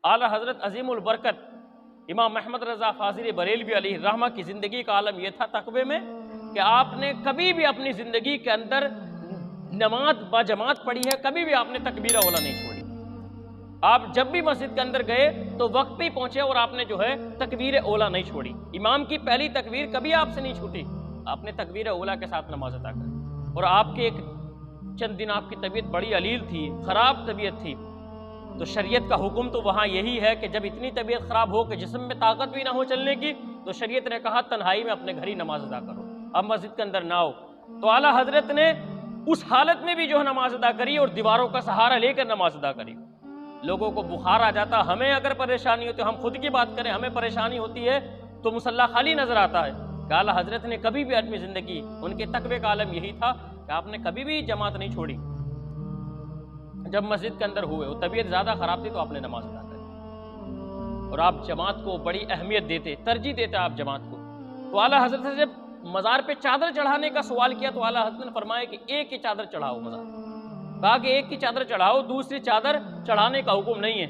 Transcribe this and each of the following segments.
اعلیٰ حضرت عظیم البرکت امام محمد رضا فاضل بریلوی علیہ الرحمہ کی زندگی کا عالم یہ تھا تقوی میں کہ آپ نے کبھی بھی اپنی زندگی کے اندر نماز با جماعت پڑھی ہے، کبھی بھی آپ نے تکبیرہ اولا نہیں چھوڑی۔ آپ جب بھی مسجد کے اندر گئے تو وقت پہ پہنچے اور آپ نے جو ہے تکبیر اولا نہیں چھوڑی۔ امام کی پہلی تکبیر کبھی آپ سے نہیں چھوٹی، آپ نے تکبیر اولا کے ساتھ نماز ادا کری۔ اور آپ کے ایک چند دن آپ کی طبیعت بڑی علیل تھی، خراب طبیعت تھی، تو شریعت کا حکم تو وہاں یہی ہے کہ جب اتنی طبیعت خراب ہو کہ جسم میں طاقت بھی نہ ہو چلنے کی، تو شریعت نے کہا تنہائی میں اپنے گھر ہی نماز ادا کرو، اب مسجد کے اندر نہ آؤ۔ تو اعلیٰ حضرت نے اس حالت میں بھی جو ہے نماز ادا کری اور دیواروں کا سہارا لے کر نماز ادا کری۔ لوگوں کو بخار آ جاتا، ہمیں اگر پریشانی ہوتی، ہم خود کی بات کریں، ہمیں پریشانی ہوتی ہے تو مصلی خالی نظر آتا ہے کہ اعلیٰ حضرت نے کبھی بھی اپنی زندگی، ان کے تقوی کا عالم یہی تھا کہ آپ نے کبھی بھی جماعت نہیں چھوڑی۔ جب مسجد کے اندر ہوئے، وہ طبیعت زیادہ خراب تھی تو آپ نے نماز ادا کری، اور آپ جماعت کو بڑی اہمیت دیتے، ترجیح دیتے آپ جماعت کو۔ تو اعلیٰ حضرت سے جب مزار پہ چادر چڑھانے کا سوال کیا تو اعلیٰ حضرت نے فرمایا کہ ایک ہی چادر چڑھاؤ مزار، کہا کہ ایک کی چادر چڑھاؤ، دوسری چادر چڑھانے کا حکم نہیں ہے۔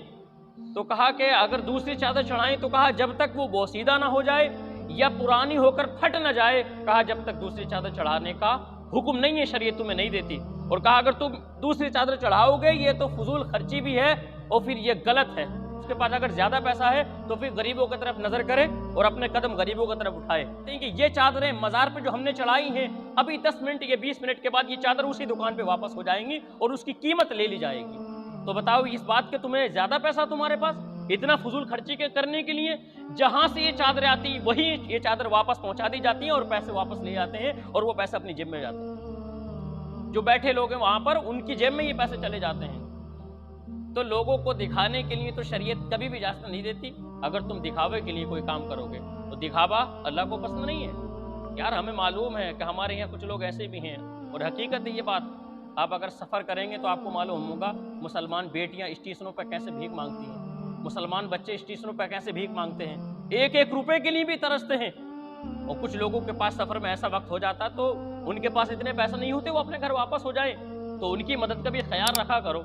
تو کہا کہ اگر دوسری چادر چڑھائیں تو کہا جب تک وہ بوسیدہ نہ ہو جائے یا پرانی ہو کر پھٹ نہ جائے، کہا جب تک دوسری چادر چڑھانے کا حکم نہیں ہے، شریعت تمہیں نہیں دیتی۔ اور کہا اگر تم دوسری چادر چڑھاؤ گے یہ تو فضول خرچی بھی ہے اور پھر یہ غلط ہے، اس کے پاس اگر زیادہ پیسہ ہے تو پھر غریبوں کی طرف نظر کرے اور اپنے قدم غریبوں کی طرف اٹھائے۔ کہ یہ چادریں مزار پہ جو ہم نے چڑھائی ہیں، ابھی 10 منٹ یا 20 منٹ کے بعد یہ چادر اسی دکان پہ واپس ہو جائیں گی اور اس کی قیمت لے لی جائے گی۔ تو بتاؤ اس بات کے تمہیں زیادہ پیسہ تمہارے پاس اتنا فضول خرچی کے کرنے کے لیے؟ جہاں سے یہ چادریں آتی وہی یہ چادر واپس پہنچا دی جاتی ہیں اور پیسے واپس لے جاتے ہیں اور وہ پیسے اپنی جیب میں جاتے ہیں۔ جو بیٹھے لوگ ہیں وہاں پر ان کی جیب میں یہ پیسے چلے جاتے ہیں۔ تو لوگوں کو دکھانے کے لیے تو شریعت کبھی بھی اجازت نہیں دیتی۔ اگر تم دکھاوے کے لیے کوئی کام کرو گے تو دکھاوا اللہ کو پسند نہیں ہے۔ یار ہمیں معلوم ہے کہ ہمارے یہاں کچھ لوگ ایسے بھی ہیں، اور حقیقت ہے یہ بات، آپ اگر سفر کریں گے تو آپ کو معلوم ہوگا مسلمان بیٹیاں اسٹیشنوں پہ کیسے بھیک مانگتی ہیں، مسلمان بچے اسٹیشنوں پہ کیسے بھیک مانگتے ہیں، ایک ایک روپے کے لیے بھی ترستے ہیں۔ اور کچھ لوگوں کے پاس سفر میں ایسا وقت ہو جاتا تو ان کے پاس اتنے پیسے نہیں ہوتے وہ اپنے گھر واپس ہو جائیں، تو ان کی مدد کا بھی خیال رکھا کرو۔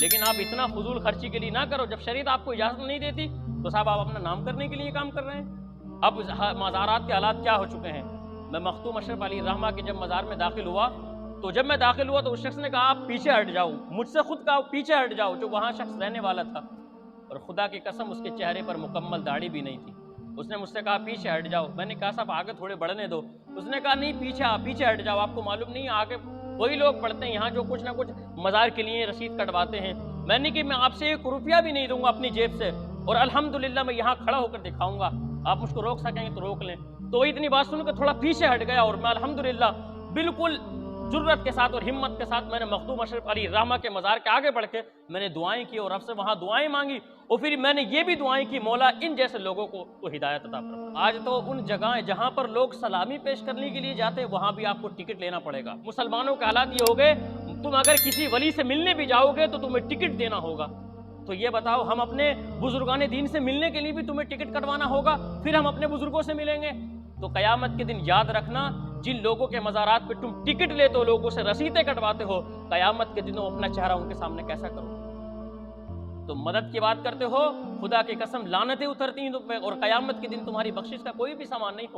لیکن آپ اتنا فضول خرچی کے لیے نہ کرو، جب شریعت آپ کو اجازت نہیں دیتی تو صاحب آپ اپنا نام کرنے کے لیے کام کر رہے ہیں۔ اب مزارات کے حالات کیا ہو چکے ہیں۔ میں مختوم اشرف علی الرحمہ کے جب مزار میں داخل ہوا تو جب میں داخل ہوا تو اس شخص نے کہا آپ پیچھے ہٹ جاؤ، مجھ سے خود کہا پیچھے ہٹ جاؤ، جو وہاں شخص رہنے والا تھا، اور خدا کی قسم اس کے چہرے پر مکمل داڑھی بھی نہیں تھی۔ اس نے مجھ سے کہا پیچھے ہٹ جاؤ، میں نے کہا صاحب آگے تھوڑے بڑھنے دو۔ اس نے کہا نہیں پیچھے ہٹ جاؤ، آپ کو معلوم نہیں آگے وہی لوگ پڑھتے ہیں یہاں جو کچھ نہ کچھ مزار کے لیے رسید کٹواتے ہیں۔ میں نے کہ میں آپ سے 1 روپیہ بھی نہیں دوں گا اپنی جیب سے، اور الحمدللہ میں یہاں کھڑا ہو کر دکھاؤں گا، آپ مجھ کو روک سکیں گے تو روک لیں۔ تو اتنی بات سن کر تھوڑا پیچھے ہٹ گیا، اور میں الحمدللہ بالکل جرت کے ساتھ اور ہمت کے ساتھ میں نے مخدوم اشرف علی الرحمہ کے مزار کے آگے بڑھ کے میں نے دعائیں کی اور رب سے وہاں دعائیں مانگی، اور پھر میں نے یہ بھی دعائیں کی مولا ان جیسے لوگوں کو تو ہدایت عطا فرما۔ آج تو ان جگہیں جہاں پر لوگ سلامی پیش کرنے کے لیے جاتے ہیں وہاں بھی آپ کو ٹکٹ لینا پڑے گا۔ مسلمانوں کے حالات یہ ہو گئے، تم اگر کسی ولی سے ملنے بھی جاؤ گے تو تمہیں ٹکٹ دینا ہوگا۔ تو یہ بتاؤ ہم اپنے بزرگان دین سے ملنے کے لیے بھی تمہیں ٹکٹ کٹوانا ہوگا، پھر ہم اپنے بزرگوں سے ملیں گے؟ تو قیامت کے دن یاد رکھنا، جن لوگوں کے مزارات پہ تم ٹکٹ لیتے ہو، لوگوں سے رسیدیں کٹواتے ہو، قیامت کے دنوں اپنا چہرہ ان کے سامنے کیسا کرو؟ تو مدد کی بات کرتے ہو، خدا کی قسم لعنتیں اترتی ہیں تم پہ، اور قیامت کے دن تمہاری بخشش کا کوئی بھی سامان نہیں ہوگا۔